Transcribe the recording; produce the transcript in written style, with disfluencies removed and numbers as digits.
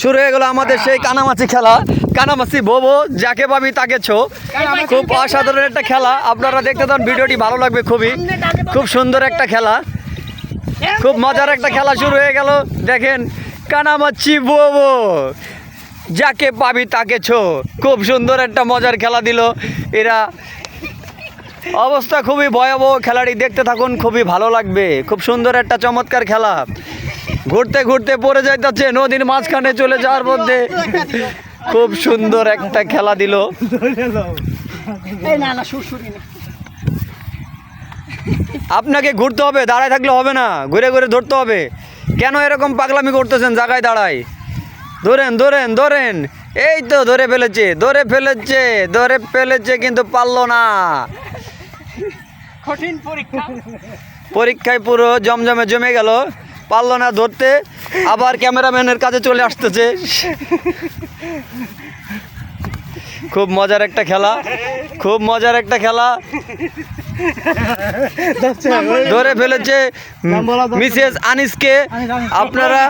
শুরু হয়ে গেল আমাদের সেই কানামাছি খেলা। কানামাছি বোবো, যাকে পাবি তাকে ছো। খুব অসাধারণ একটা খেলা, আপনারা দেখতে থাকুন, ভিডিওটি ভালো লাগবে। খুব সুন্দর একটা খেলা, খুব মজার একটা খেলা শুরু হয়ে গেল। দেখেন, কানামাছি বোবো, যাকে পাবি তাকে ছো। খুব সুন্দর একটা মজার খেলা দিল এরা। অবস্থা খুবই ভয়াবহ, খেলাটি দেখতে থাকুন, খুবই ভালো লাগবে। খুব সুন্দর একটা চমৎকার খেলা। ঘুরতে ঘুরতে পড়ে যাইতেছে নদীর মাঝখানে চলে যাওয়ার মধ্যে। খুব সুন্দর একটা খেলা দিল। আপনাকে ঘুরতে হবে, দাঁড়ায় থাকলে হবে না, ঘুরে ঘুরে ধরতে হবে। কেন এরকম পাগলামি করতেছেন জায়গায় দাঁড়ায়? ধরেন ধরেন ধরেন, এই তো ধরে ফেলেছে কিন্তু পারলো না। কঠিন পরীক্ষা, পরীক্ষায় পুরো জমজমে জমে গেল, পারলো না ধরতে। আবার ক্যামেরাম্যানের কাছে চলে আসতেছে। খুব মজার একটা খেলা, ধরে ফেলেছে মিসেস আনিসকে। আপনারা